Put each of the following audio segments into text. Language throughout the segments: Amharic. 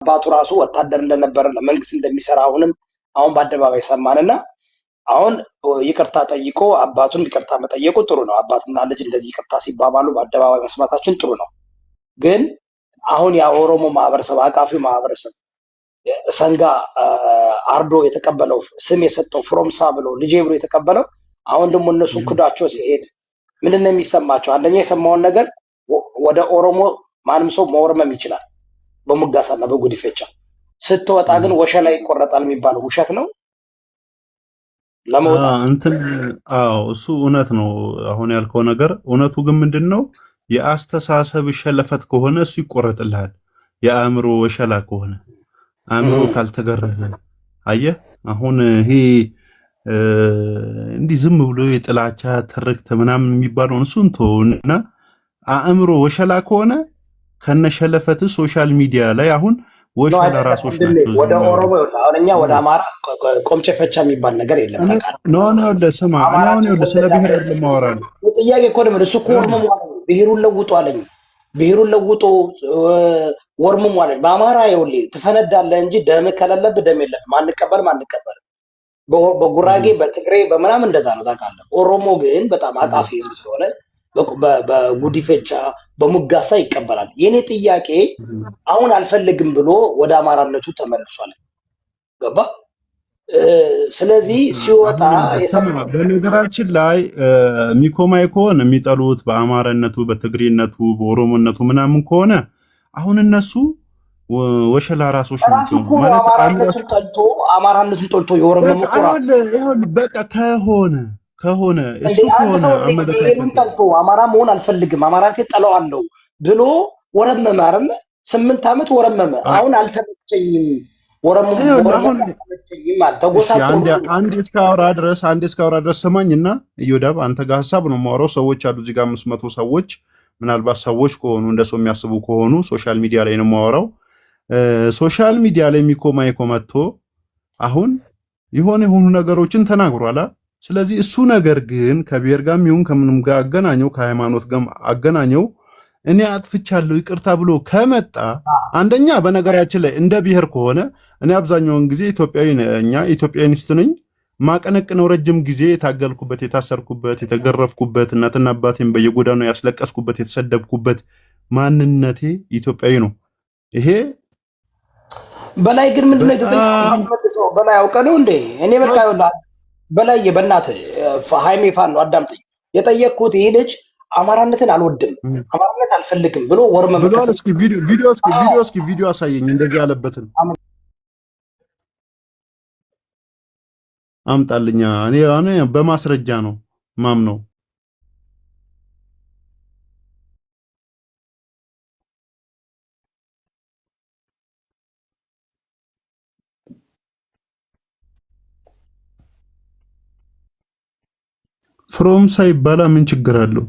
አባቱ ራሱ ወታደር እንደነበረ ለመንግስት እንደሚሰራ አሁን በአደባባይ ሰማንና አሁን ይቅርታ ጠይቆ አባቱን ይቅርታ መጠየቁ ጥሩ ነው። አባትና ልጅ እንደዚህ ይቅርታ ሲባባሉ በአደባባይ መስማታችን ጥሩ ነው። ግን አሁን የኦሮሞ ማህበረሰብ አቃፊ ማህበረሰብ ሰንጋ አርዶ የተቀበለው ስም የሰጠው ፍሮምሳ ብሎ ልጄ ብሎ የተቀበለው አሁን ደግሞ እነሱ ክዳቸው ሲሄድ ምንድነው የሚሰማቸው? አንደኛ የሰማውን ነገር ወደ ኦሮሞ ማንም ሰው መወርመም ይችላል በሙጋሳና በጉዲፈቻ ስትወጣ ግን ወሸላ ይቆረጣል የሚባለው ውሸት ነው። ለመውጣት እሱ እውነት ነው። አሁን ያልከው ነገር እውነቱ ግን ምንድነው? የአስተሳሰብ ሸለፈት ከሆነ እሱ ይቆረጥልሃል። የአእምሮ ወሸላ ከሆነ አእምሮ ካልተገረዘ አየህ፣ አሁን ይሄ እንዲህ ዝም ብሎ የጥላቻ ትርክት ምናምን የሚባለውን እሱን ተውና አእምሮ ወሸላ ከሆነ ከነሸለፈት ሶሻል ሚዲያ ላይ አሁን ወሸላ ራሶች ናቸው። ወደ ኦሮሞ አሁንኛ ወደ አማራ ቆምጨ ፈቻ የሚባል ነገር የለም። ነው ለስማ አሁን ስለ ብሔር አይደለም ማወራለሁ። ጥያቄ እኮ ነው። እሱ እኮ ኦሮሞ ማለት ብሔሩን ለውጦ አለኝ። ብሔሩን ለውጦ ወርሙም ማለት በአማራ ይኸውልህ ትፈነዳለህ እንጂ ደም ከሌለብህ ደም የለብህም። አንቀበልም። በጉራጌ በትግሬ በምናምን እንደዛ ነው ታውቃለህ። ኦሮሞ ግን በጣም አቃፊ ህዝብ ስለሆነ በጉዲፈቻ በሙጋሳ ይቀበላል። የኔ ጥያቄ አሁን አልፈልግም ብሎ ወደ አማራነቱ ተመልሷል። ገባ? ስለዚህ ሲወጣ በነገራችን ላይ ሚኮማይ ከሆነ የሚጠሉት በአማራነቱ በትግሬነቱ በኦሮሞነቱ ምናምን ከሆነ አሁን እነሱ ወሸላ ራሶች ናቸው ማለት አማራነቱን ጠልቶ የኦሮሞ በቃ ከሆነ እሱ ከሆነ አመለካከቱ ጠልቶ አማራ መሆን አልፈልግም አማራቴ ጠላዋለሁ ብሎ ወረመመ አይደል? 8 ዓመት ወረመመ። አሁን አልተመቸኝም ወረመ አልተመቸኝም ተጎሳቆለ። አንድ እስካወራ ድረስ ሰማኝና እዮዳብ አንተ ጋር ሐሳብ ነው የማወራው። ሰዎች አሉ እዚህ ጋር 500 ሰዎች ምናልባት ሰዎች ከሆኑ እንደሰው የሚያስቡ ከሆኑ ሶሻል ሚዲያ ላይ ነው የማወራው። ሶሻል ሚዲያ ላይ መጥቶ አሁን የሆኑ ነገሮችን ተናግሯል። ስለዚህ እሱ ነገር ግን ከብሔር ጋር ይሁን ከምንም ጋር አገናኘው ከሃይማኖት ጋር አገናኘው እኔ አጥፍቻለሁ ይቅርታ ብሎ ከመጣ አንደኛ በነገራችን ላይ እንደ ብሔር ከሆነ እኔ አብዛኛውን ጊዜ ኢትዮጵያዊስት ነኝ። ማቀነቅነው ረጅም ጊዜ የታገልኩበት የታሰርኩበት የተገረፍኩበት እናትና አባቴን በየጎዳናው ያስለቀስኩበት የተሰደብኩበት ማንነቴ ኢትዮጵያዊ ነው። ይሄ በላይ ግን ምንድነው የተጠየቀው? በላይ አውቀ ነው እንዴ? እኔ በቃ ይኸውልህ በላይ በእናትህ ሃይሜ ፋን ነው አዳምጠኝ። የጠየቅኩት ይሄ ልጅ አማራነትን አልወድም አማራነት አልፈልግም ብሎ ወርመ እስኪ ቪዲዮ አሳየኝ እንደዚህ ያለበትን አምጣልኛ። እኔ በማስረጃ ነው ማምነው። ፍሮም ሳይባላ ምን ችግር አለው?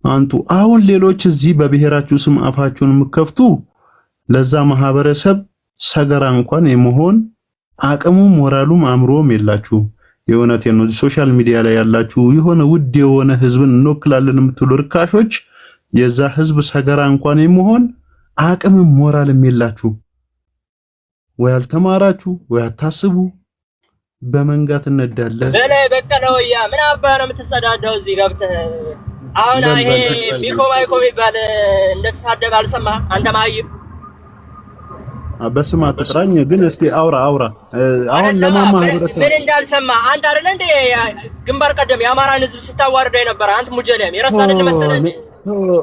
አንቱ አሁን ሌሎች እዚህ በብሔራችሁ ስም አፋችሁን የምከፍቱ ለዛ ማህበረሰብ ሰገራ እንኳን የመሆን አቅሙም ሞራሉም አእምሮም የላችሁ። የእውነቴን ነው። ሶሻል ሚዲያ ላይ ያላችሁ የሆነ ውድ የሆነ ህዝብን እንወክላለን የምትሉ ርካሾች የዛ ህዝብ ሰገራ እንኳን የመሆን አቅምም ሞራልም የላችሁ። ወይ አልተማራችሁ ወይ አታስቡ። በመንጋት እንዳለን በላይ በቀለ ወያ ምን አባህ ነው የምትጸዳዳው እዚህ ገብተህ? አሁን ይሄ ሚኮማይ ይባል እንደተሳደበ አልሰማህ አንተ ማይም በስማ ተጥራኝ ግን እስቲ አውራ አሁን ለማማህበረሰብ ምን እንዳልሰማ አንተ አይደል እንዴ ግንባር ቀደም የአማራን ህዝብ ስታዋርደው የነበረ አንተ ሙጀለም የራስ አይደል መሰለኝ።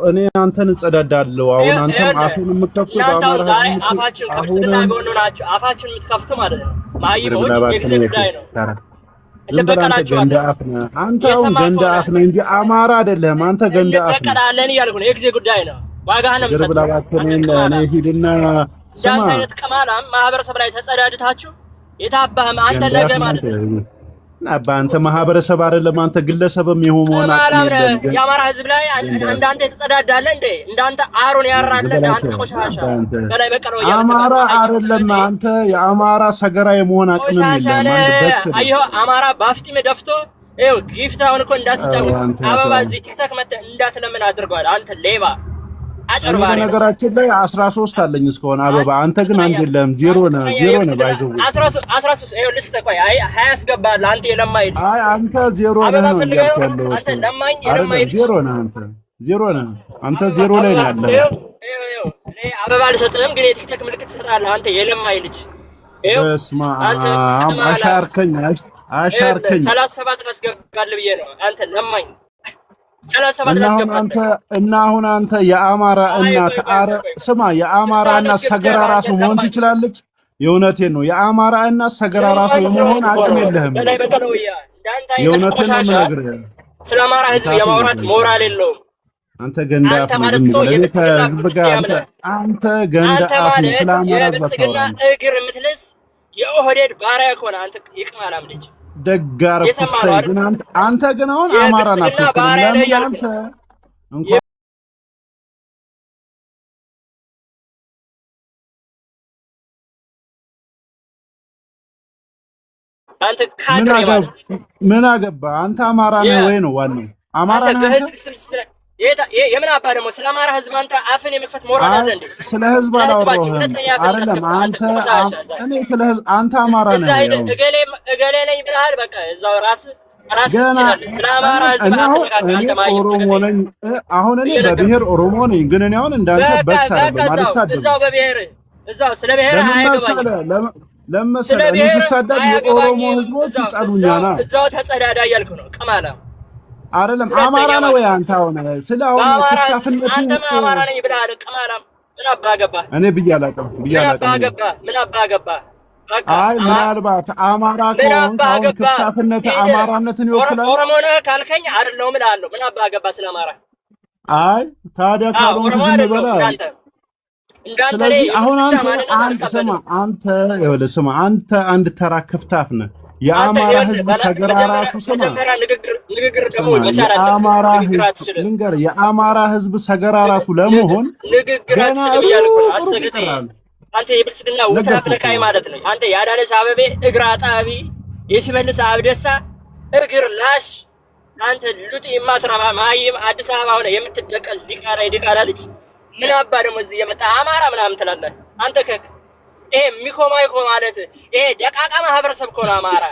እኔ አንተን እጸዳዳለሁ። አሁን አንተም አፉን የምትከፍቱ በአማራ ህዝብ አፋችን ከብትና ጎኑ ናቸው። አፋችን የምትከፍቱ ማለት ነው ማይሞች የግል ጉዳይ ነው። አንተ አሁን ገንዳ አፍ ነህ እንጂ አማራ አይደለም። አንተ ገንዳ አፍ ነህ። ተቀዳለን እያልኩ ነው። የጊዜ ጉዳይ ነው። ዋጋህን ነው የምሰጠው። እኔ ሂድና ስማ አይነት ከማላም ማህበረሰብ ላይ ተጸዳድታችሁ የታባህም አንተ ነገ ማለት ነው በአንተ ማህበረሰብ አይደለም አንተ ግለሰብም የሆነ አቅም የለም። የአማራ ህዝብ ላይ እንዳንተ የተጸዳዳለ እንዴ? እንዳንተ አሮን ያራለ አንተ ቆሻሻ በላይ በቀለው አማራ አይደለም አንተ የአማራ ሰገራ የመሆን አቅም የለም። አየሁ አማራ ባፍጢም ደፍቶ ይኸው ጊፍት አሁን እኮ እንዳትጫወት አበባ እዚህ ቲክቶክ መጥተህ እንዳትለምን አድርጓል። አንተ ሌባ አጨርባሪ። ነገራችን ላይ 13 አለኝ እስከሆነ አበባ አንተ ግን አንድ የለም ዜሮ ነህ ባይዘው 13 ይኸው ልስተ ቆይ አይ 20 ያስገባል አንተ የለማይ አይ አንተ ዜሮ ነህ ነው ያለው አንተ ለማኝ የለማይ ዜሮ ነህ አንተ ዜሮ ላይ ነው ያለው። ይኸው እኔ አበባ ልሰጥህም ግን የቲክቶክ ምልክት ትሰጣለህ አንተ የለማይ ልጅ። በስመ አብ አሻርከኝ 37 አስገባለሁ ብዬ ነው አንተ ለማኝ 37 አስገባለሁ። እና አሁን አንተ የአማራ እናት ስማ የአማራ እናት ሰገራ ራሱ መሆን ትችላለች። የእውነቴን ነው የአማራ እናት ሰገራ ራሱ የመሆን አቅም የለህም። የእውነቴን ነው የምነግርህ። ስለ አማራ ህዝብ የማውራት ሞራል የለውም። አንተ ገንዳ አንተ ገንዳ ስለ አማራ የብልጽግና እግር የምትልስ የኦህዴድ ባሪያ ከሆነ አንተ ይቅማላም ልጅ ደጋር ፈሰይ ግን አንተ ግን አሁን አማራ ናት አንተ እንኳን ምን አገባ አንተ አማራ ነህ ወይ ነው ዋናው አማራ ነህ የምን አባ ደግሞ ስለ አማራ ህዝብ አንተ አፍን የመክፈት ሞራል አለ እንዴ? ስለ ህዝብ አላወራሁም አይደለም እኔ ስለ ህዝብ አንተ አማራ ነህ እገሌ ነኝ ብለሃል። በቃ እዛው ራስ ይችላል። ስለ አማራ ህዝብ ኦሮሞ ነኝ አሁን እኔ በብሔር ኦሮሞ ነኝ ግን እኔ አሁን እንዳንተ በክታ ማለት ታደለ እዛው በብሔር እዛው ስለ ብሔር አይገባኝም። ለምሳሌ እኔ ስሳደብ የኦሮሞ ህዝቦች ይጣሉኛና እዛው ተጸዳዳ እያልኩ ነው ቀማላ አይደለም አማራ ነው ወይ አንተ አሁን ስለአሁን ተካፍነቱ አንተ አማራ ነኝ ብለሃል። ቀማላም ምን አባ ገባ እኔ ብያላቀም ምን አባ ገባ አይ ምናልባት አማራ ከሆንክ አሁን ተካፍነት አማራነትን ይወክላል። ኦሮሞ ነህ ካልከኝ አይደለም እላለሁ። ምን አባ ገባ ስለ አማራ አይ ታዲያ ካልሆንክ ዝም በላ። ስለዚህ አሁን አንተ አንድ ተራ ክፍታፍ ነህ። የአማራ ህዝብ ሰገራ ራሱ የአማራ ህዝብ ሰገራ ራሱ ለመሆን ገና አንተ የብልጽግና ውታፍ ነቃይ ማለት ነው። አንተ የአዳነች አበቤ እግር አጣቢ የሽመልስ አብደሳ እግር ላሽ አንተ ሉጥ የማትረባ ማይም አዲስ አበባ ሆነ የምትደቀል ዲቃላ ልጅ ምን አባ ደግሞ እዚህ የመጣ አማራ ምናምን ትላለህ አንተ ከክ ይሄ ሚኮማይኮ ማለት ይሄ ደቃቃ ማህበረሰብ እኮ ነው። አማራ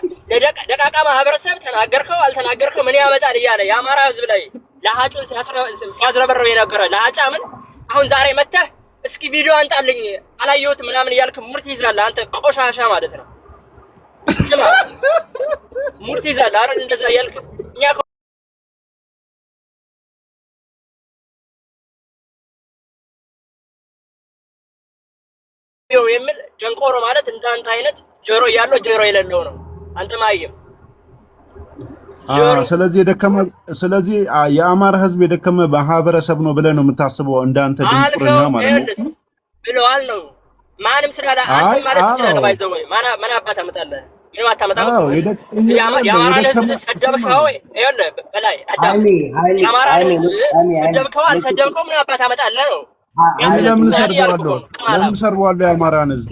ደቃቃ ማህበረሰብ ተናገርከው አልተናገርከው ምን ያመጣል እያለ የአማራ ህዝብ ላይ ለሃጩን ሲያዝረበረው የነበረ ለሃጫ ምን አሁን ዛሬ መተህ እስኪ ቪዲዮ አንጣልኝ አላየሁትም ምናምን እያልክ ሙርት ይዛለህ አንተ ቆሻሻ ማለት ነው። ስማ ሙርት ይዛለህ አይደል? እንደዛ እያልክ እኛ የሚል ደንቆሮ ማለት እንዳንተ አይነት ጆሮ ያለው ጆሮ የሌለው ነው። አንተ ማየም ስለዚህ የአማራ ህዝብ የደከመ ማህበረሰብ ነው ብለህ ነው የምታስበው? እንዳንተ ድንቁርና ማለት ነው ብለዋል ነው ማንም ስላለ አንተ ማለት ይችላል። ባይዘው ማን አባት አመጣለህ? ምን አታመጣም? የአማራ ህዝብ ሰደብከው ይኸውልህ በላይ አዳም የአማራ ህዝብ ሰደብከው አልሰደብከው ምን አባት አመጣለህ ነው። ለምን ሰርቧለሁ የአማራን ህዝብ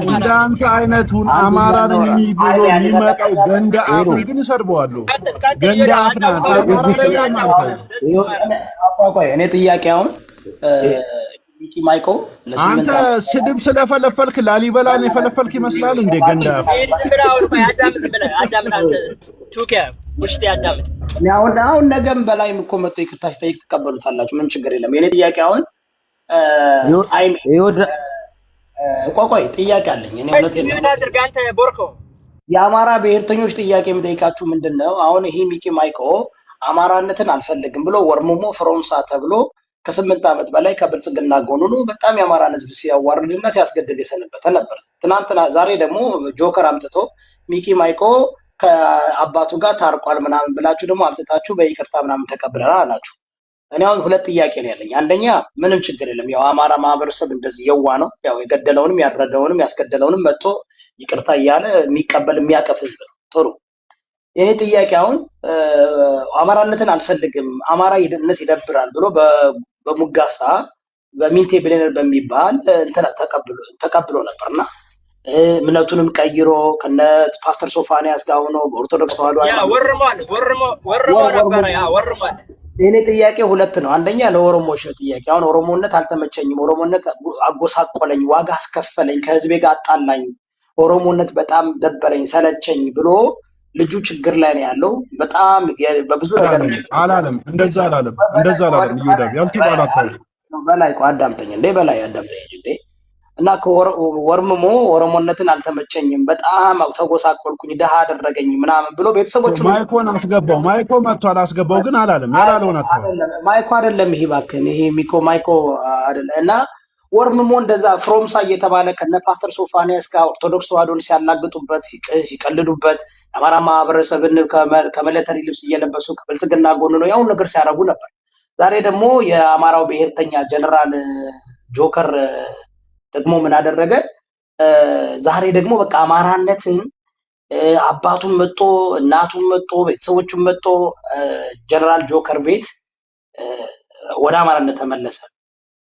እንዳንተ አይነቱን አማራ ነኝ ብሎ የሚመጣው ገንዳ አፍን ግን ሰርቧለሁ። ገንዳ አፍና እኔ ጥያቄ አሁን ሚኪ ማይኮ አንተ ስድብ ስለፈለፈልክ ላሊበላን የፈለፈልክ ይመስላል እንዴ? ገንዳ አሁን ነገም በላይም እኮ መጥቶ ይቅርታ ሲጠይቅ ትቀበሉታላችሁ። ምንም ችግር የለም። የኔ ጥያቄ አሁን ቆይ ጥያቄ አለኝ። እኔ የአማራ ብሔርተኞች ጥያቄ የምጠይቃችሁ ምንድን ነው? አሁን ይሄ ሚኪ ማይኮ አማራነትን አልፈልግም ብሎ ወርሞሞ ፍሮምሳ ተብሎ ከ8 ዓመት በላይ ከብልጽግና ጎን ሆኖ በጣም የአማራን ህዝብ ሲያዋርድና ሲያስገድል የሰነበተ ነበር። ትናንትና ዛሬ ደግሞ ጆከር አምጥቶ ሚኪ ማይኮ ከአባቱ ጋር ታርቋል ምናምን ብላችሁ ደግሞ አምጥታችሁ በይቅርታ ምናምን ተቀብለናል አላችሁ። እኔ አሁን ሁለት ጥያቄ ነው ያለኝ። አንደኛ ምንም ችግር የለም። ያው አማራ ማህበረሰብ እንደዚህ የዋ ነው። ያው የገደለውንም ያረደውንም ያስገደለውንም መጥቶ ይቅርታ እያለ የሚቀበል የሚያቀፍ ህዝብ ነው። ጥሩ። የኔ ጥያቄ አሁን አማራነትን አልፈልግም አማራ ይድነት ይደብራል ብሎ በሙጋሳ በሚንቴ ብሌነር በሚባል እንትና ተቀብሎ ነበርና እምነቱንም ቀይሮ ከነ ፓስተር ሶፋንያስ ጋር ሆኖ በኦርቶዶክስ ተዋህዶ ወርሞ ነበር። ወርሟል። የኔ ጥያቄ ሁለት ነው። አንደኛ ለኦሮሞዎች ነው ጥያቄ። አሁን ኦሮሞነት አልተመቸኝም፣ ኦሮሞነት አጎሳቆለኝ፣ ዋጋ አስከፈለኝ፣ ከህዝቤ ጋር አጣላኝ፣ ኦሮሞነት በጣም ደበረኝ፣ ሰለቸኝ ብሎ ልጁ ችግር ላይ ነው ያለው። በጣም በብዙ ነገር አላለም። እንደዛ አላለም። ይወዳብ ያልተባላታው በላይ አዳምጠኝ እንዴ፣ በላይ አዳምጠኝ እንዴ። እና ወርምሞ ኦሮሞነትን አልተመቸኝም፣ በጣም ተጎሳቆልኩኝ፣ ደሃ አደረገኝ ምናምን ብሎ ቤተሰቦቹ ማይኮን አስገባው። ማይኮ መጥቷል አስገባው፣ ግን አላለም። ያላለውን ማይኮ አይደለም ይሄ እባክህን፣ ይሄ ማይኮ አይደለም። እና ወርምሞ እንደዛ ፍሮምሳ እየተባለ ከነ ፓስተር ሶፋንያስ ጋር ኦርቶዶክስ ተዋህዶን ሲያላግጡበት ሲቀልዱበት የአማራ ማህበረሰብን ከሚሊተሪ ልብስ እየለበሱ ከብልጽግና ጎን ነው ያውን ነገር ሲያደርጉ ነበር። ዛሬ ደግሞ የአማራው ብሔርተኛ ጀነራል ጆከር ደግሞ ምን አደረገ? ዛሬ ደግሞ በቃ አማራነትን አባቱን መጦ እናቱን መጦ ቤተሰቦቹን መጦ ጀነራል ጆከር ቤት ወደ አማራነት ተመለሰ።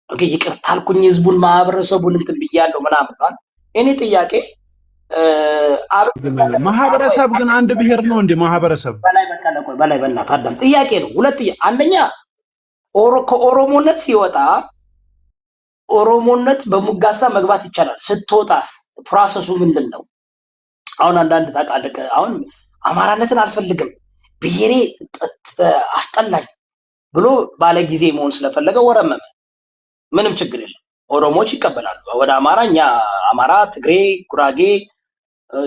ኦኬ ይቅርታ አልኩኝ ህዝቡን ማህበረሰቡን እንትን ብያለሁ ምናምን ማለት እኔ ጥያቄ ማህበረሰብ ግን አንድ ብሔር ነው እንዴ? ማህበረሰብ በላይ በእናትህ አዳም ጥያቄ ነው። ሁለት አንደኛ ከኦሮሞነት ሲወጣ ኦሮሞነት በሙጋሳ መግባት ይቻላል። ስትወጣስ ፕሮሰሱ ምንድን ነው? አሁን አንዳንድ ታውቃለህ፣ አሁን አማራነትን አልፈልግም ብሔሬ አስጠላኝ ብሎ ባለ ጊዜ መሆን ስለፈለገ ወረመመ። ምንም ችግር የለም፣ ኦሮሞዎች ይቀበላሉ። ወደ አማራ እኛ አማራ፣ ትግሬ፣ ጉራጌ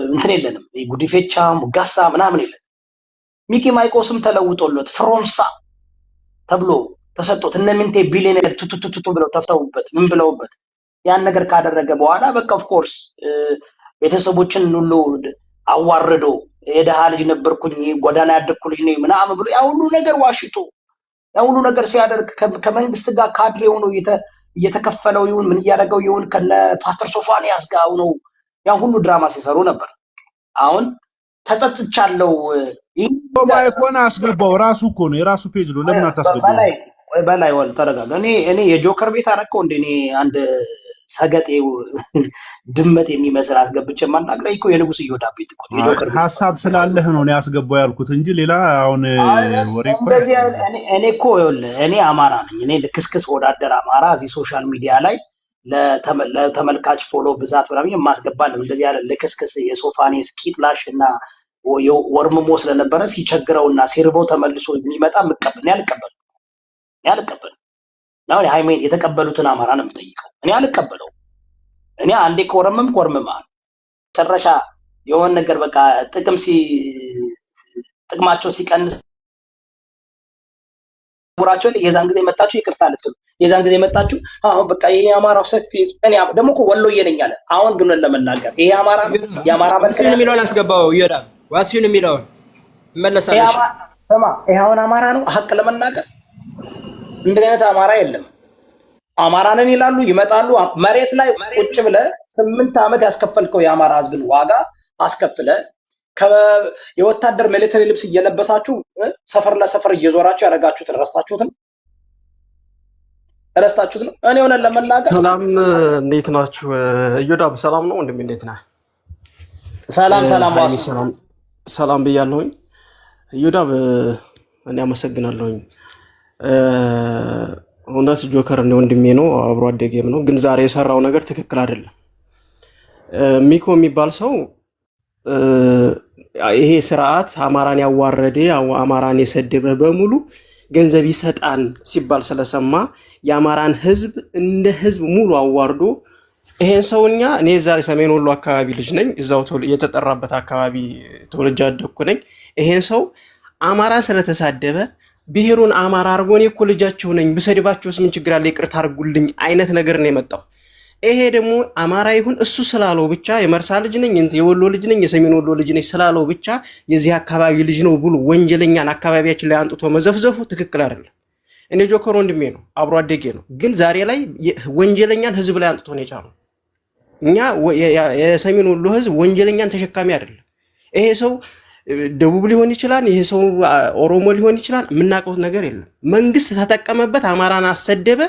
እንትን የለንም፣ ጉዲፌቻ ሙጋሳ ምናምን የለን። ሚኪ ማይኮስም ተለውጦለት ፍሮምሳ ተብሎ ተሰጥቶት እነ ሚንቴ ቢሊየነር ቱቱቱቱ ብለው ተፍተውበት ምን ብለውበት ያን ነገር ካደረገ በኋላ በቃ ኦፍ ኮርስ ቤተሰቦችን ሁሉ አዋርዶ የደሃ ልጅ ነበርኩኝ ጎዳና ያደግኩ ልጅ ነኝ ምናምን ብሎ ያ ሁሉ ነገር ዋሽቶ ያ ሁሉ ነገር ሲያደርግ ከመንግስት ጋር ካድሬ ሆኖ እየተከፈለው ይሁን ምን እያደረገው ይሁን ከነ ፓስተር ሶፋንያስ ጋር ነው ያ ሁሉ ድራማ ሲሰሩ ነበር። አሁን ተጸጽቻለሁ። ማይኮን አስገባው። ራሱ እኮ ነው የራሱ ፔጅ ነው። ለምን አታስገባው? በላይ ወል ተረጋጋ። እኔ የጆከር ቤት አረከው እንደ እኔ አንድ ሰገጤው ድመት የሚመስል አስገብቼ ማናገር እኮ የንጉስ ይወዳ ቤት እኮ የጆከር ቤት ሐሳብ ስላለህ ነው ያስገባው ያልኩት እንጂ ሌላ አሁን ወሬ እኮ እንደዚህ እኔ እኮ እኔ አማራ ነኝ። እኔ ልክስክስ ወዳደር አማራ እዚህ ሶሻል ሚዲያ ላይ ለተመልካች ፎሎ ብዛት ምናምን የማስገባለሁ። እንደዚህ ያለ ልክስክስ የሶፋኔስ ቂጥላሽ እና ወርምሞ ስለነበረ ሲቸግረውና ሲርበው ተመልሶ የሚመጣ መቀበል ያልቀበል ነው። ሃይሜን የተቀበሉትን አማራ ነው የምጠይቀው። እኔ አልቀበለው። እኔ አንዴ ኮረመማ ጨረሻ የሆነ ነገር በቃ ጥቅማቸው ሲቀንስ ጉራቸው የዛን ጊዜ መጣችሁ ይቅርታ ልትሉ የዛን ጊዜ መጣችሁ አሁን በቃ ይሄ አማራው ሰፊ እኔ ደግሞ እኮ ወሎዬ ነኝ አለ። አሁን ግን ለመናገር ይሄ አማራ የአማራ መልከኝ የሚለውን አስገባው ይወዳል ዋሲውን የሚለውን መለሳለሽ ሰማ ይሄ አሁን አማራ ነው። ሀቅ ለመናገር እንደዚህ አይነት አማራ የለም። አማራ ነን ይላሉ ይመጣሉ። መሬት ላይ ቁጭ ብለ 8 ዓመት ያስከፈልከው የአማራ ህዝብን ዋጋ አስከፍለ የወታደር ሚሊተሪ ልብስ እየለበሳችሁ ሰፈር ለሰፈር እየዞራችሁ ያረጋችሁት ረስታችሁት ነው። እኔ ሆነን ለመናገር ሰላም እንዴት ናችሁ? እዮዳብ ሰላም ነው ወንድሜ፣ እንዴት ነህ? ሰላም ብያለሁኝ። እዮዳብ እኔ አመሰግናለሁኝ። እውነት ጆከር እንደ ወንድሜ ነው፣ አብሮ አደጌም ነው። ግን ዛሬ የሰራው ነገር ትክክል አይደለም። ሚኮ የሚባል ሰው ይሄ ስርዓት አማራን ያዋረደ አማራን የሰደበ በሙሉ ገንዘብ ይሰጣን ሲባል ስለሰማ የአማራን ህዝብ እንደ ህዝብ ሙሉ አዋርዶ ይሄን ሰውኛ እኔ ዛሬ ሰሜን ወሎ አካባቢ ልጅ ነኝ፣ እዛው የተጠራበት አካባቢ ተወልጄ ያደግኩ ነኝ። ይሄን ሰው አማራን ስለተሳደበ ብሔሩን አማራ አርጎ እኔ እኮ ልጃችሁ ነኝ ብሰድባችሁስ ምን ችግር አለ ይቅርታ አድርጉልኝ አይነት ነገር ነው የመጣው። ይሄ ደግሞ አማራ ይሁን እሱ ስላለው ብቻ የመርሳ ልጅ ነኝ የወሎ ልጅ ነኝ የሰሜን ወሎ ልጅ ነኝ ስላለው ብቻ የዚህ አካባቢ ልጅ ነው ብሎ ወንጀለኛን አካባቢያችን ላይ አንጥቶ መዘፍዘፉ ትክክል አይደለም። እኔ ጆከር ወንድሜ ነው፣ አብሮ አደጌ ነው። ግን ዛሬ ላይ ወንጀለኛን ህዝብ ላይ አንጥቶ ነው የጫነው። እኛ የሰሜን ወሎ ህዝብ ወንጀለኛን ተሸካሚ አይደለም። ይሄ ሰው ደቡብ ሊሆን ይችላል፣ ይሄ ሰው ኦሮሞ ሊሆን ይችላል። የምናውቀው ነገር የለም። መንግስት ተጠቀመበት፣ አማራን አሰደበ።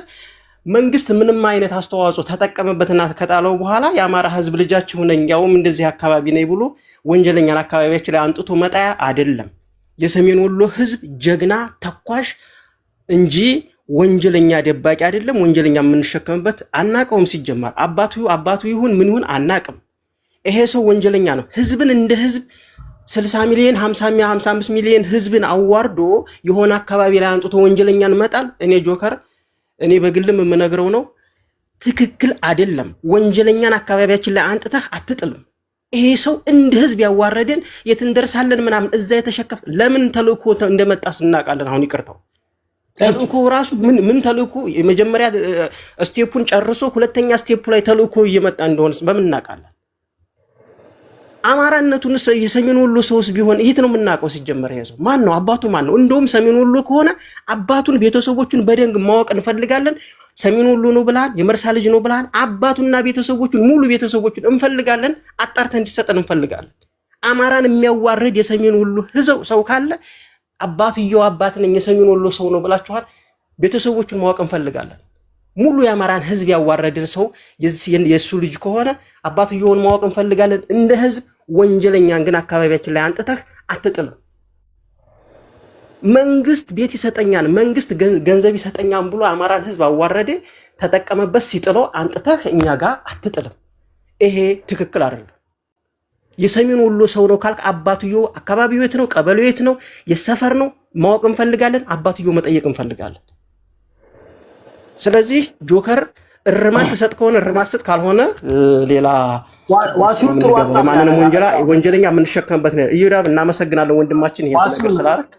መንግስት ምንም አይነት አስተዋጽኦ ተጠቀመበትና ከጣለው በኋላ የአማራ ህዝብ ልጃችሁ ነኝ ያውም እንደዚህ አካባቢ ነኝ ብሎ ወንጀለኛን አካባቢያችን ላይ አንጥቶ መጣያ አይደለም። የሰሜን ወሎ ህዝብ ጀግና ተኳሽ እንጂ ወንጀለኛ ደባቂ አይደለም። ወንጀለኛ የምንሸከምበት አናቀውም። ሲጀመር አባቱ ይሁን ምን ይሁን አናቅም። ይሄ ሰው ወንጀለኛ ነው። ህዝብን እንደ ህዝብ 60 ሚሊዮን 55 ሚሊዮን ህዝብን አዋርዶ የሆነ አካባቢ ላይ አንጥቶ ወንጀለኛን መጣል እኔ በግልም የምነግረው ነው፣ ትክክል አይደለም። ወንጀለኛን አካባቢያችን ላይ አንጥተህ አትጥልም። ይሄ ሰው እንደ ህዝብ ያዋረደን የት እንደርሳለን ምናምን እዛ የተሸከፍ ለምን ተልእኮ እንደመጣ ስናቃለን። አሁን ይቅርታው ተልእኮ ራሱ ምን ተልእኮ የመጀመሪያ ስቴፑን ጨርሶ ሁለተኛ ስቴፑ ላይ ተልእኮ እየመጣ እንደሆነስ በምን እናውቃለን? አማራነቱን የሰሜን ወሎ ሰውስ ቢሆን ይሄት ነው የምናውቀው። ሲጀመር ይሄ ሰው ማን ነው? አባቱ ማን ነው? እንደውም ሰሜን ወሎ ከሆነ አባቱን ቤተሰቦቹን በደንብ ማወቅ እንፈልጋለን። ሰሜን ወሎ ነው ብለሃል፣ የመርሳ ልጅ ነው ብለሃል። አባቱና ቤተሰቦቹን ሙሉ ቤተሰቦቹን እንፈልጋለን፣ አጣርተን እንዲሰጠን እንፈልጋለን። አማራን የሚያዋርድ የሰሜን ወሎ ሰው ካለ አባትየው አባት ነኝ የሰሜን ወሎ ሰው ነው ብላችኋል። ቤተሰቦቹን ማወቅ እንፈልጋለን። ሙሉ የአማራን ህዝብ ያዋረደን ሰው የሱ ልጅ ከሆነ አባትየውን ማወቅ እንፈልጋለን እንደ ህዝብ። ወንጀለኛን ግን አካባቢያችን ላይ አንጥተህ አትጥልም። መንግስት ቤት ይሰጠኛል፣ መንግስት ገንዘብ ይሰጠኛል ብሎ አማራን ህዝብ አዋረደ፣ ተጠቀመበት። ሲጥለው አንጥተህ እኛ ጋር አትጥልም። ይሄ ትክክል አይደለም። የሰሜን ወሎ ሰው ነው ካልክ አባትየው አካባቢው የት ነው? ቀበሌው የት ነው? የሰፈር ነው? ማወቅ እንፈልጋለን። አባትየው መጠየቅ እንፈልጋለን። ስለዚህ ጆከር እርማት ተሰጥ ከሆነ እርማት ስጥ፣ ካልሆነ ሌላ ዋሲው ጥሩ ሀሳብ ማንንም ወንጀለኛ የምንሸከምበት ነው። ይራብ እናመሰግናለን ወንድማችን ይሄ ነገር ስላደረክ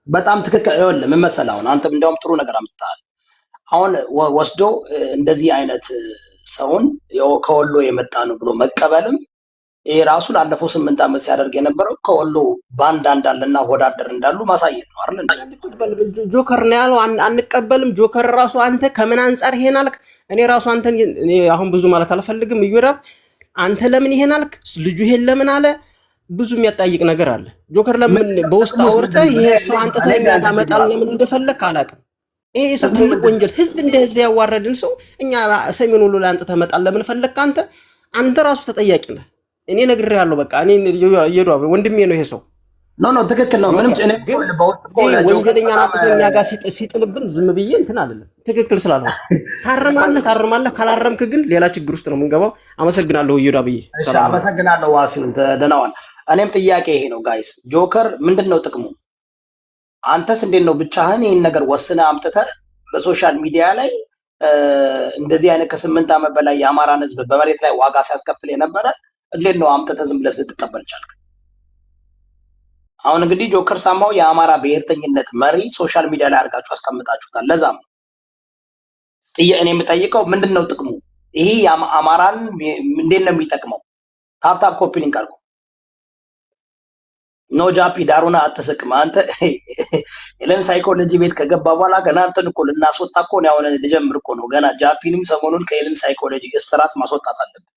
በጣም ትክክል። ይኸውልህ ምን መሰለህ፣ አሁን አንተም እንደውም ጥሩ ነገር አምጥተሃል። አሁን ወስዶ እንደዚህ አይነት ሰውን ከወሎ የመጣ ነው ብሎ መቀበልም ይሄ ራሱ ላለፈው 8 ዓመት ሲያደርግ የነበረው ከወሎ ባንዳ እንዳለና ወዳደር እንዳሉ ማሳየት ነው አይደል? ጆከር ነው ያለው አንቀበልም። ጆከር ራሱ አንተ ከምን አንፃር ይሄን አልክ? እኔ ራሱ አንተን አሁን ብዙ ማለት አልፈልግም። ይወራብ አንተ ለምን ይሄን አልክ? ልጁ ይሄን ለምን አለ? ብዙ የሚያጣይቅ ነገር አለ። ጆከር ለምን በውስጥ አወርተህ ይሄ ሰው አንተተህ የሚያመጣል ለምን እንደፈለክ አላውቅም። ይሄ ሰው ትልቅ ወንጀል ህዝብ እንደ ህዝብ ያዋረድን ሰው እኛ ሰሜን ወሎ ላይ አንተተህ መጣል ለምን ፈለክ? አንተ ራሱ ተጠያቂ ነህ። እኔ ነግሬሃለሁ። በቃ እኔ እየዷብ ወንድሜ ነው ይሄ ሰው። ኖ ትክክል ነው። ምንም ወንጀለኛ ናጥኛ ጋር ሲጥልብን ዝም ብዬ እንትን አይደለም። ትክክል ስላልሆነ ታርማለህ። ካላረምክ ግን ሌላ ችግር ውስጥ ነው የምንገባው። አመሰግናለሁ እየዷብ። እሺ አመሰግናለሁ ዋሲሁን ተደናዋል። እኔም ጥያቄ ይሄ ነው ጋይስ፣ ጆከር ምንድነው ጥቅሙ? አንተስ እንዴት ነው ብቻህን ይሄን ነገር ወስነህ አምጥተህ በሶሻል ሚዲያ ላይ እንደዚህ አይነት ከ8 ዓመት በላይ የአማራን ህዝብ በመሬት ላይ ዋጋ ሲያስከፍል የነበረ እንዴት ነው አምጥተህ ዝም ብለህ ልትቀበል ቻልክ? አሁን እንግዲህ ጆከር ሳማው የአማራ ብሔርተኝነት መሪ ሶሻል ሚዲያ ላይ አድርጋችሁ አስቀምጣችሁታል። ለዛም እኔ የምጠይቀው ምንድነው ጥቅሙ? ይሄ አማራን እንዴት ነው የሚጠቅመው? ታፕታፕ ኮፒ ሊንክ አድርጉ። ኖ ጃፒ ዳሩና አትስቅም አንተ። ኤለን ሳይኮሎጂ ቤት ከገባ በኋላ ገና አንተን እኮ ልናስወጣ እኮ ነው። አሁን ልጀምር እኮ ነው ገና። ጃፒንም ሰሞኑን ከኤለን ሳይኮሎጂ እስራት ማስወጣት አለብን።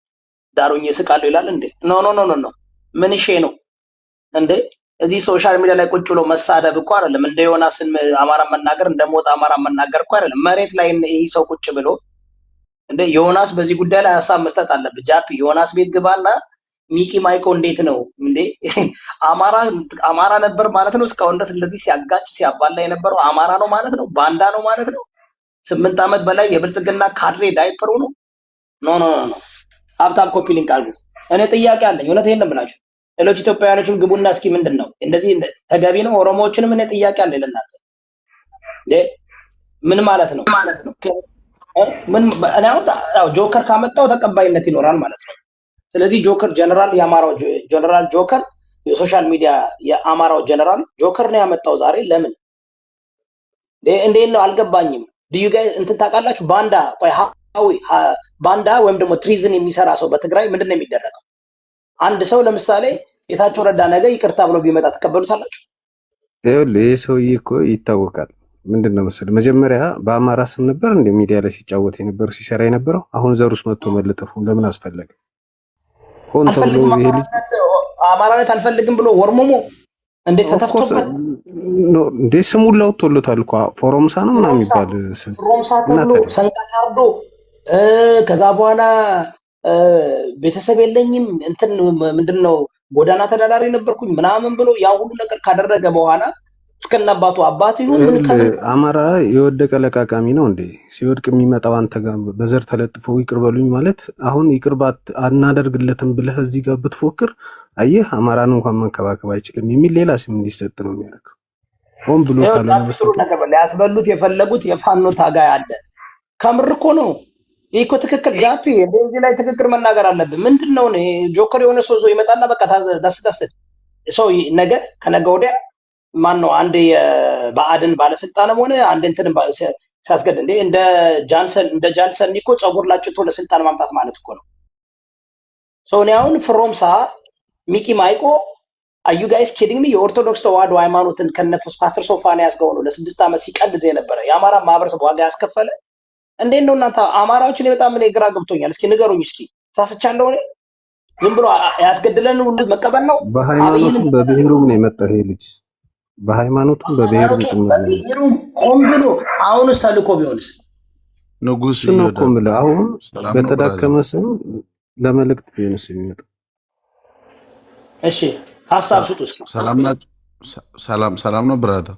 ዳሩኝ እስቃለሁ ይላል እንዴ? ኖ ምን እሺ ነው እንዴ? እዚህ ሶሻል ሚዲያ ላይ ቁጭ ብሎ መሳደብ እኮ አይደለም። እንደ ዮናስን አማራ መናገር እንደሞት አማራ መናገር እኮ አይደለም። መሬት ላይ ይሄ ሰው ቁጭ ብሎ እንዴ ዮናስ በዚህ ጉዳይ ላይ ሐሳብ መስጠት አለበት። ጃፒ ዮናስ ቤት ግባና ሚኪ ማይኮ እንዴት ነው እንዴ? አማራ ነበር ማለት ነው እስካሁን ድረስ እንደዚህ ሲያጋጭ ሲያባላ የነበረው አማራ ነው ማለት ነው? ባንዳ ነው ማለት ነው? 8 ዓመት በላይ የብልጽግና ካድሬ ዳይፐሩ ነው? ኖ ሀብታም ኮፒ ሊንክ አድርጉ። እኔ ጥያቄ አለኝ። እውነቴን ነው የምላችሁ። ሌሎች ኢትዮጵያውያኖችም ግቡና እስኪ ምንድነው እንደዚህ ተገቢ ነው? ኦሮሞዎችንም እኔ ጥያቄ አለኝ ለእናንተ። ምን ማለት ነው? ምን እኔ አሁን ጆከር ካመጣው ተቀባይነት ይኖራል ማለት ነው። ስለዚህ ጆከር ጀነራል የአማራው ጀነራል ጆከር የሶሻል ሚዲያ የአማራው ጀነራል ጆከር ነው ያመጣው ዛሬ። ለምን እንዴት ነው አልገባኝም። ዲዩ ጋይ እንትን ታውቃላችሁ? ባንዳ ወይም ደግሞ ትሪዝን የሚሰራ ሰው በትግራይ ምንድነው የሚደረገው? አንድ ሰው ለምሳሌ ጌታቸው ረዳ ነገ ይቅርታ ብሎ ቢመጣ ተቀበሉታላችሁ? ይሄ ሰውዬ እኮ ይታወቃል። ምንድነው መሰለህ መጀመሪያ በአማራ ስም ነበር እንደ ሚዲያ ላይ ሲጫወት የነበረው ሲሰራ የነበረው። አሁን ዘሩስ መጥቶ መለጠፉ ለምን አስፈለገ? ሆን ተብሎ ይሄ ልጅ አማራነት አልፈልግም ብሎ ወርሞሞ እንዴት ተተፍቶበት እንዴ ስሙን ለውጦለታል እኮ ፎሮምሳ ነው ምናምን የሚባል ስም ፎሮምሳ ተብሎ ሰንጋ ታርዶ ከዛ በኋላ ቤተሰብ የለኝም እንትን ምንድነው ጎዳና ተዳዳሪ ነበርኩኝ ምናምን ብሎ ያ ሁሉ ነገር ካደረገ በኋላ እስከናባቱ አባት ይሁን ምን አማራ የወደቀ ለቃቃሚ ነው እንዴ? ሲወድቅ የሚመጣው አንተ ጋር በዘር ተለጥፎ ይቅር በሉኝ ማለት አሁን ይቅርባት አናደርግለትም ብለህ እዚህ ጋር ብትፎክር አየህ አማራን እንኳን መንከባከብ አይችልም የሚል ሌላ ስም እንዲሰጥ ነው የሚያደርገው። ሆን ብሎ ካልሆነ በስተቀር ነገር ሊያስበሉት የፈለጉት የፋኖ ታጋይ አለ። ከምር እኮ ነው ይሄ እኮ ትክክል ጋፒ እንደዚህ ላይ ትክክል መናገር አለብን። ምንድነው ነው ጆከር የሆነ ሰው ይመጣና በቃ ዳስዳስ ሰው ነገ ከነገ ወዲያ ማን ነው አንድ የባዕድን ባለስልጣንም ሆነ አንድ እንትን ሲያስገድ እንደ ጃንሰን እኮ ጸጉር ላጭቶ ለስልጣን ማምጣት ማለት እኮ ነው። ሶኒያውን ፍሮምሳ ሚኪ ማይኮ አዩ ጋይስ ኪዲንግ ሚ የኦርቶዶክስ ተዋህዶ ሃይማኖትን ከነፈስ ፓስተር ሶፋንያስ ጋር ሆኖ ለ6 ዓመት ሲቀልድ የነበረ የአማራ ማህበረሰብ ዋጋ ያስከፈለ እንዴት ነው እናንተ አማራዎችን በጣም እኔ ግራ ገብቶኛል። እስኪ ንገሩኝ እስኪ ሳስቻለሁ እኔ ዝም ብሎ ያስገድለን ሁሉ መቀበል ነው። በሃይማኖቱም በብሔሩም ነው የመጣው ይሄ ልጅ በሃይማኖቱም በብሔሩም በብሔሩም ቆም ብሎ አሁንስ ተልኮ ቢሆንስ ንጉስ ነው ቆም ብሎ አሁን በተዳከመ ስም ለመልእክት ቢሆንስ የሚመጣው እሺ ሐሳብ ስጡስ። ሰላም ነው ብራታ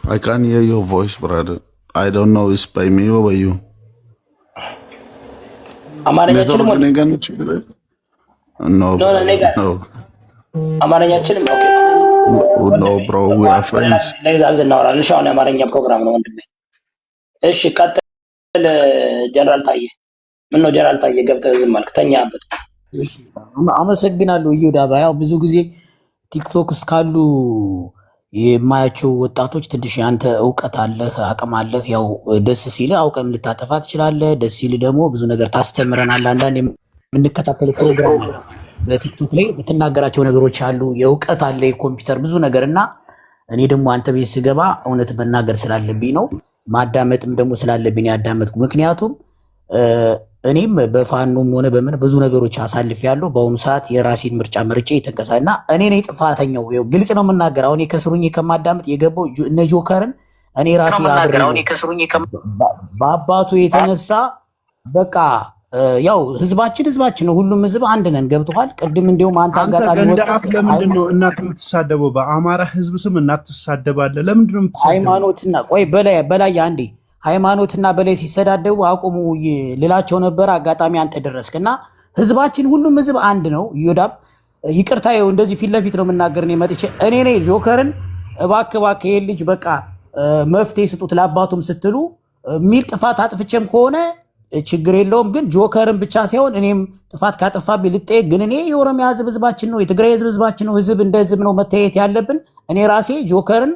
I can't hear your voice, brother. I don't know it's by me or by you. አማርኛችንም No. አማርኛችንም ኦኬ No, bro, we are friends. ለዛዝ እናወራለን። ሻውን የአማርኛ ፕሮግራም ነው ወንድሜ። እሺ ቀጥል ጀነራል ታዬ። ምን ነው ጀነራል ታዬ ገብተህ ዝም አልክ? ተኛበት። አመሰግናለሁ ይሁዳ። ያው ብዙ ጊዜ ቲክቶክ ውስጥ ካሉ የማያቸው ወጣቶች ትንሽ ያንተ እውቀት አለህ አቅም አለህ። ያው ደስ ሲል አውቀም ልታጠፋ ትችላለህ፣ ደስ ሲል ደግሞ ብዙ ነገር ታስተምረናለህ። አንዳንድ የምንከታተለው ፕሮግራም አለ በቲክቶክ ላይ የምትናገራቸው ነገሮች አሉ። የእውቀት አለ የኮምፒውተር ብዙ ነገር እና እኔ ደግሞ አንተ ቤት ስገባ እውነት መናገር ስላለብኝ ነው ማዳመጥም ደግሞ ስላለብኝ ያዳመጥኩ። ምክንያቱም እኔም በፋኖም ሆነ በምን ብዙ ነገሮች አሳልፌያለሁ። በአሁኑ ሰዓት የራሴን ምርጫ መርጬ የተንቀሳቀስና እኔ ነኝ ጥፋተኛው። ግልጽ ነው የምናገር። አሁን ከስሩኝ ከማዳመጥ የገባው እነ ጆከርን እኔ ራሴ በአባቱ የተነሳ በቃ ያው ህዝባችን ነው። ሁሉም ህዝብ አንድ ነን። ገብቶሃል? ቅድም እንደውም አንተ አጋጣሚ ወጣ ለምንድን ነው እናት የምትሳደበው? በአማራ ህዝብ ስም እናት ትሳደባለህ? ለምንድን ነው የምትሳደበው? ሃይማኖትና ቆይ በላይ አንዴ ሃይማኖትና በላይ ሲሰዳደቡ አቁሙ ልላቸው ነበር። አጋጣሚ አንተ ደረስክና ህዝባችን ሁሉም ህዝብ አንድ ነው። ይወዳብ ይቅርታ ይኸው እንደዚህ ፊት ለፊት ነው የምናገር ነው መጥቼ እኔ ነኝ ጆከርን እባክህ ይሄ ልጅ በቃ መፍትሄ ስጡት ለአባቱም ስትሉ ሚል ጥፋት አጥፍቼም ከሆነ ችግር የለውም። ግን ጆከርን ብቻ ሳይሆን እኔም ጥፋት ካጠፋብኝ ልጠየቅ። ግን እኔ የኦሮሚያ ህዝብ ህዝባችን ነው፣ የትግራይ ህዝብ ህዝባችን ነው። ህዝብ እንደ ህዝብ ነው መተያየት ያለብን። እኔ ራሴ ጆከርን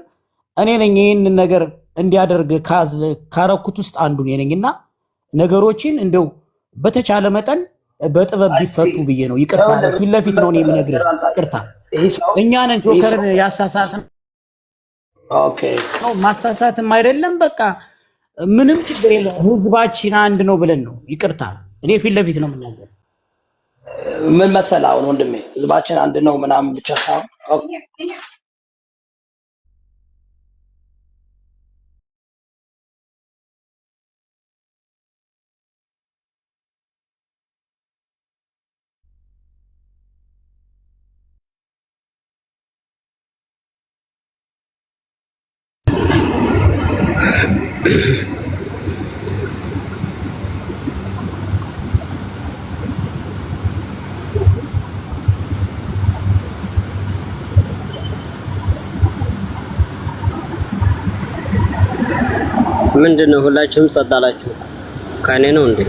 እኔ ነኝ ይህንን ነገር እንዲያደርግ ካረኩት ውስጥ አንዱ ነኝና ነገሮችን እንደው በተቻለ መጠን በጥበብ ቢፈቱ ብዬ ነው። ይቅርታ ፊት ለፊት ነው የምነግርህ። ይቅርታ እኛ ነን ጆከርን ያሳሳትን። ኦኬ ነው ማሳሳትም አይደለም በቃ ምንም ችግር የለም። ህዝባችን አንድ ነው ብለን ነው። ይቅርታ እኔ ፊት ለፊት ነው የምናገር። ምን መሰለህ አሁን ወንድሜ ህዝባችን አንድ ነው ምናምን ብቻ ሳይሆን ምንድነው? ሁላችሁም ጸጥ አላችሁ? ከኔ ነው እንዴ?